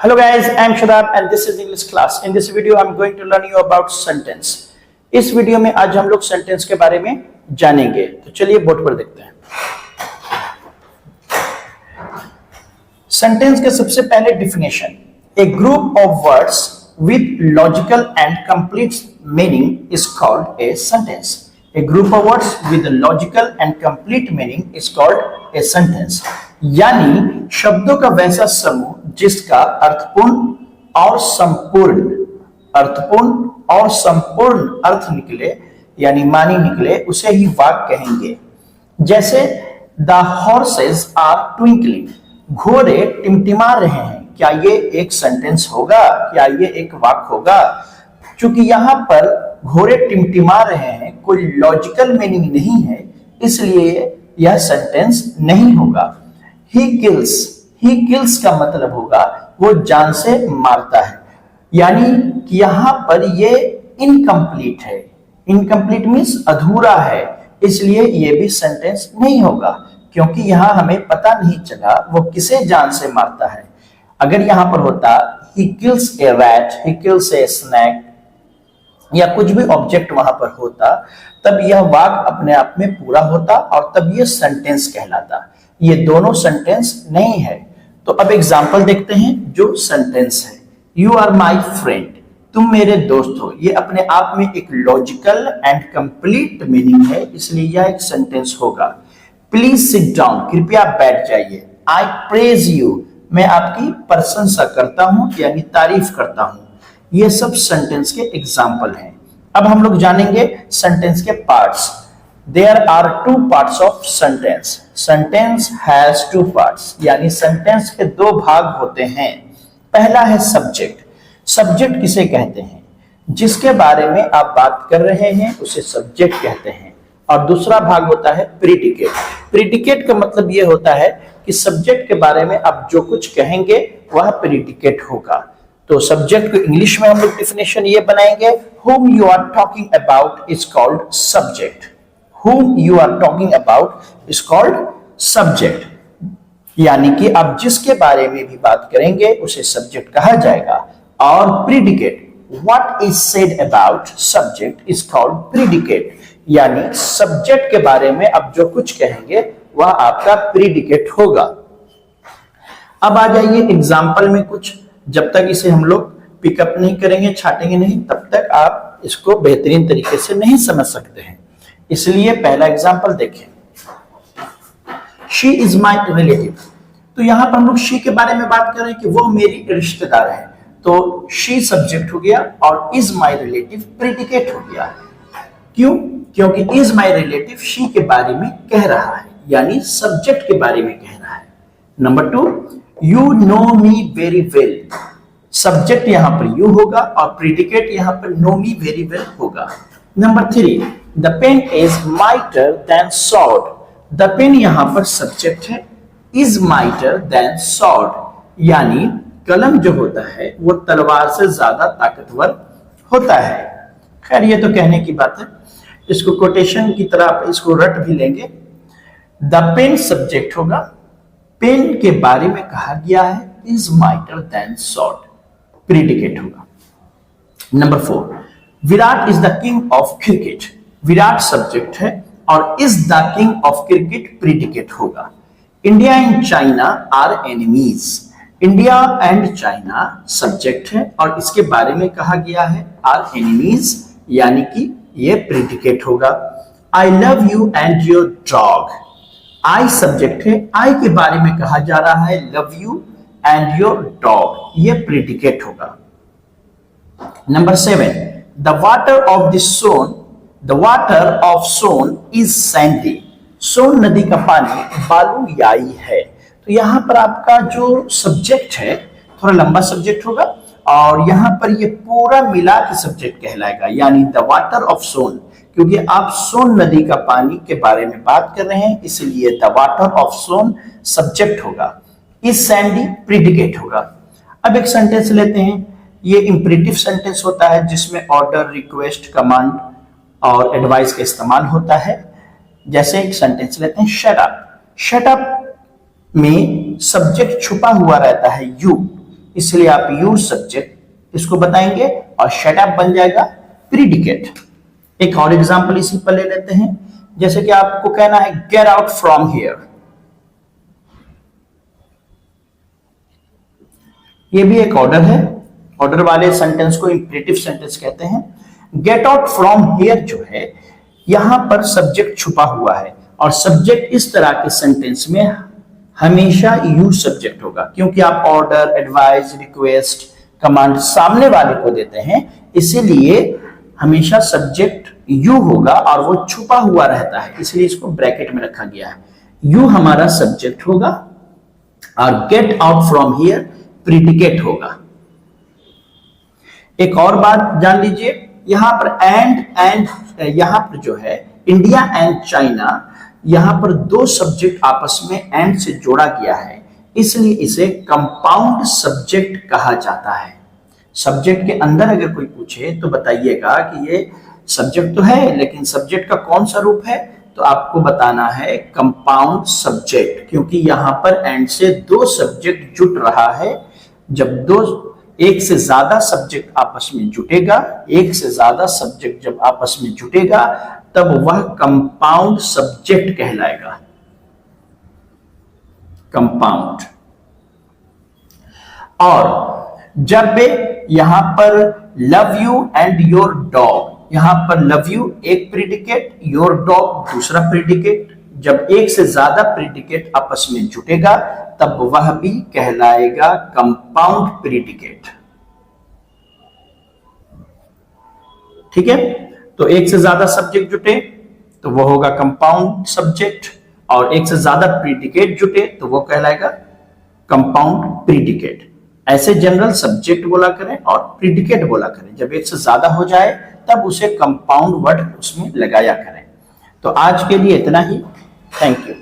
Hello guys, I am Shadab and this is English class. In this video, I am going to learn you about sentence. इस video में आज हम लोग sentence के बारे में जानेंगे. तो चलिए बोर्ड पर देखते हैं. सेंटेंस के सबसे पहले definition. A group of words with logical and complete meaning is called a sentence. A group of words with logical and complete meaning is called a sentence. यानी शब्दों का वैसा समूह जिसका अर्थपूर्ण और संपूर्ण अर्थ निकले यानी मानी निकले उसे ही वाक्य कहेंगे. जैसे द हॉर्सेस आर ट्विंकलिंग, घोड़े टिमटिमा रहे हैं. क्या ये एक सेंटेंस होगा? क्या ये एक वाक्य होगा? चूंकि यहाँ पर घोड़े टिमटिमा रहे हैं, कोई लॉजिकल मीनिंग नहीं है, इसलिए यह सेंटेंस नहीं होगा. ही किल्स का मतलब होगा वो जान से मारता है, यानी कि यहाँ पर ये इनकम्प्लीट है. इनकम्प्लीट मीन्स अधूरा है, इसलिए ये भी सेंटेंस नहीं होगा क्योंकि यहाँ हमें पता नहीं चला वो किसे जान से मारता है. अगर यहाँ पर होता he kills a rat, he kills a snake या कुछ भी ऑब्जेक्ट वहां पर होता, तब यह वाक्य अपने आप में पूरा होता और तब यह सेंटेंस कहलाता. ये दोनों सेंटेंस नहीं है. तो अब एग्जांपल देखते हैं जो सेंटेंस है. यू आर माई फ्रेंड, तुम मेरे दोस्त हो. ये अपने आप में एक लॉजिकल एंड कंप्लीट मीनिंग है, इसलिए यह एक सेंटेंस होगा. प्लीज सिट डाउन, कृपया बैठ जाइए. आई प्रेज यू, मैं आपकी प्रशंसा करता हूं यानी तारीफ करता हूं. ये सब सेंटेंस के एग्जाम्पल हैं. अब हम लोग जानेंगे सेंटेंस के parts. There are two parts of sentence. Sentence has two parts, यानी सेंटेंस के दो भाग होते हैं. पहला है सब्जेक्ट. सब्जेक्ट किसे कहते हैं? जिसके बारे में आप बात कर रहे हैं उसे सब्जेक्ट कहते हैं. और दूसरा भाग होता है प्रीडिकेट. प्रीडिकेट का मतलब यह होता है कि सब्जेक्ट के बारे में आप जो कुछ कहेंगे वह प्रीडिकेट होगा. तो सब्जेक्ट को इंग्लिश में हम लोग डिफिनेशन ये बनाएंगे. whom you are talking about is called subject. whom you are talking about is called subject. यानी कि आप जिसके बारे में भी बात करेंगे उसे सब्जेक्ट कहा जाएगा. और predicate, what is said about subject is called predicate. यानी सब्जेक्ट के बारे में आप जो कुछ कहेंगे वह आपका प्रीडिकेट होगा. अब आ जाइए एग्जाम्पल में कुछ. जब तक इसे हम लोग पिकअप नहीं करेंगे, छाटेंगे नहीं, तब तक आप इसको बेहतरीन तरीके से नहीं समझ सकते हैं. इसलिए पहला एग्जाम्पल देखें. She is my relative. तो यहां पर हम लोग शी के बारे में बात कर रहे हैं कि वो मेरी रिश्तेदार है. तो शी सब्जेक्ट हो गया और इज माई रिलेटिव प्रीडिकेट हो गया. क्यों? क्योंकि इज माई रिलेटिव शी के बारे में कह रहा है, यानी सब्जेक्ट के बारे में कह रहा है. Number 2, you know me very well. Subject यहां पर यू होगा और प्रीडिकेट यहां पर नो मी वेरी वेल होगा. Number 3, the pen is mightier than sword. The pen यहां पर सब्जेक्ट है, इज माइटर देन सॉर्ड, यानी कलम जो होता है वो तलवार से ज्यादा ताकतवर होता है. खैर ये तो कहने की बात है, इसको कोटेशन की तरह आप इसको रट भी लेंगे. द पेन सब्जेक्ट होगा, पेन के बारे में कहा गया है, is mightier than sword, predicate होगा. Number 4, Virat is the king of cricket. Virat subject है और is the king of cricket predicate होगा. India and China are enemies. India and China subject है और इसके बारे में कहा गया है आर एनिमीज, यानी कि ये प्रीडिकेट होगा. I love you and your dog. I subject है, आई के बारे में कहा जा रहा है love you and your dog, ये प्रीडिकेट होगा. Number 7, the water of the Son. The water of Son is sandy. Son नदी का पानी बालूयाई है. तो यहां पर आपका जो सब्जेक्ट है थोड़ा लंबा सब्जेक्ट होगा और यहां पर ये पूरा मिला के सब्जेक्ट कहलाएगा, यानी द वाटर ऑफ सोन. क्योंकि आप सोन नदी का पानी के बारे में बात कर रहे हैं, इसलिए the water of Son subject होगा. इज सैंडी प्रीडिकेट होगा. अब एक सेंटेंस लेते हैं. ये इंपरेटिव सेंटेंस होता है जिसमें ऑर्डर, रिक्वेस्ट, कमांड और एडवाइस का इस्तेमाल होता है. जैसे एक सेंटेंस लेते हैं, शट अप. शट अप में सब्जेक्ट छुपा हुआ रहता है यू, इसलिए आप यूज सब्जेक्ट इसको बताएंगे और शट अप बन जाएगा प्रीडिकेट। एक और एग्जांपल इसी पर ले लेते हैं, जैसे कि आपको कहना है गेट आउट फ्रॉम हियर। ये भी एक ऑर्डर है, ऑर्डर वाले सेंटेंस को इंपरेटिव सेंटेंस कहते हैं। गेट आउट फ्रॉम हियर जो है, यहां पर सब्जेक्ट छुपा हुआ है और सब्जेक्ट इस तरह के सेंटेंस में हमेशा यूज सब्जेक्ट होगा, क्योंकि आप ऑर्डर, एडवाइस, रिक्वेस्ट, कमांड सामने वाले को देते हैं, इसीलिए हमेशा सब्जेक्ट यू होगा और वो छुपा हुआ रहता है, इसलिए इसको ब्रैकेट में रखा गया है। यू हमारा सब्जेक्ट होगा और get out from here predicate होगा। एक और बात जान लीजिए, यहां पर एंड यहां पर जो है इंडिया एंड चाइना, यहां पर दो सब्जेक्ट आपस में एंड से जोड़ा गया है, इसलिए इसे कंपाउंड सब्जेक्ट कहा जाता है। सब्जेक्ट के अंदर अगर कोई पूछे तो बताइएगा कि ये सब्जेक्ट तो है, लेकिन सब्जेक्ट का कौन सा रूप है, तो आपको बताना है कंपाउंड सब्जेक्ट, क्योंकि यहां पर एंड से दो सब्जेक्ट जुट रहा है। जब एक से ज्यादा सब्जेक्ट आपस में जुटेगा, एक से ज्यादा सब्जेक्ट जब आपस में जुटेगा तब वह कंपाउंड सब्जेक्ट कहलाएगा, कंपाउंड। और जब यहां पर love you and your dog, यहां पर लव यू एक प्रीडिकेट, योर डॉग दूसरा प्रीडिकेट, जब एक से ज्यादा प्रीडिकेट आपस में जुटेगा तब वह भी कहलाएगा कंपाउंड प्रीडिकेट। ठीक है, तो एक से ज्यादा सब्जेक्ट जुटे तो वो होगा कंपाउंड सब्जेक्ट, और एक से ज्यादा प्रीडिकेट जुटे तो वो कहलाएगा कंपाउंड प्रीडिकेट। ऐसे जनरल सब्जेक्ट बोला करें और प्रीडिकेट बोला करें, जब एक से ज्यादा हो जाए तब उसे कंपाउंड वर्ड उसमें लगाया करें। तो आज के लिए इतना ही, थैंक यू।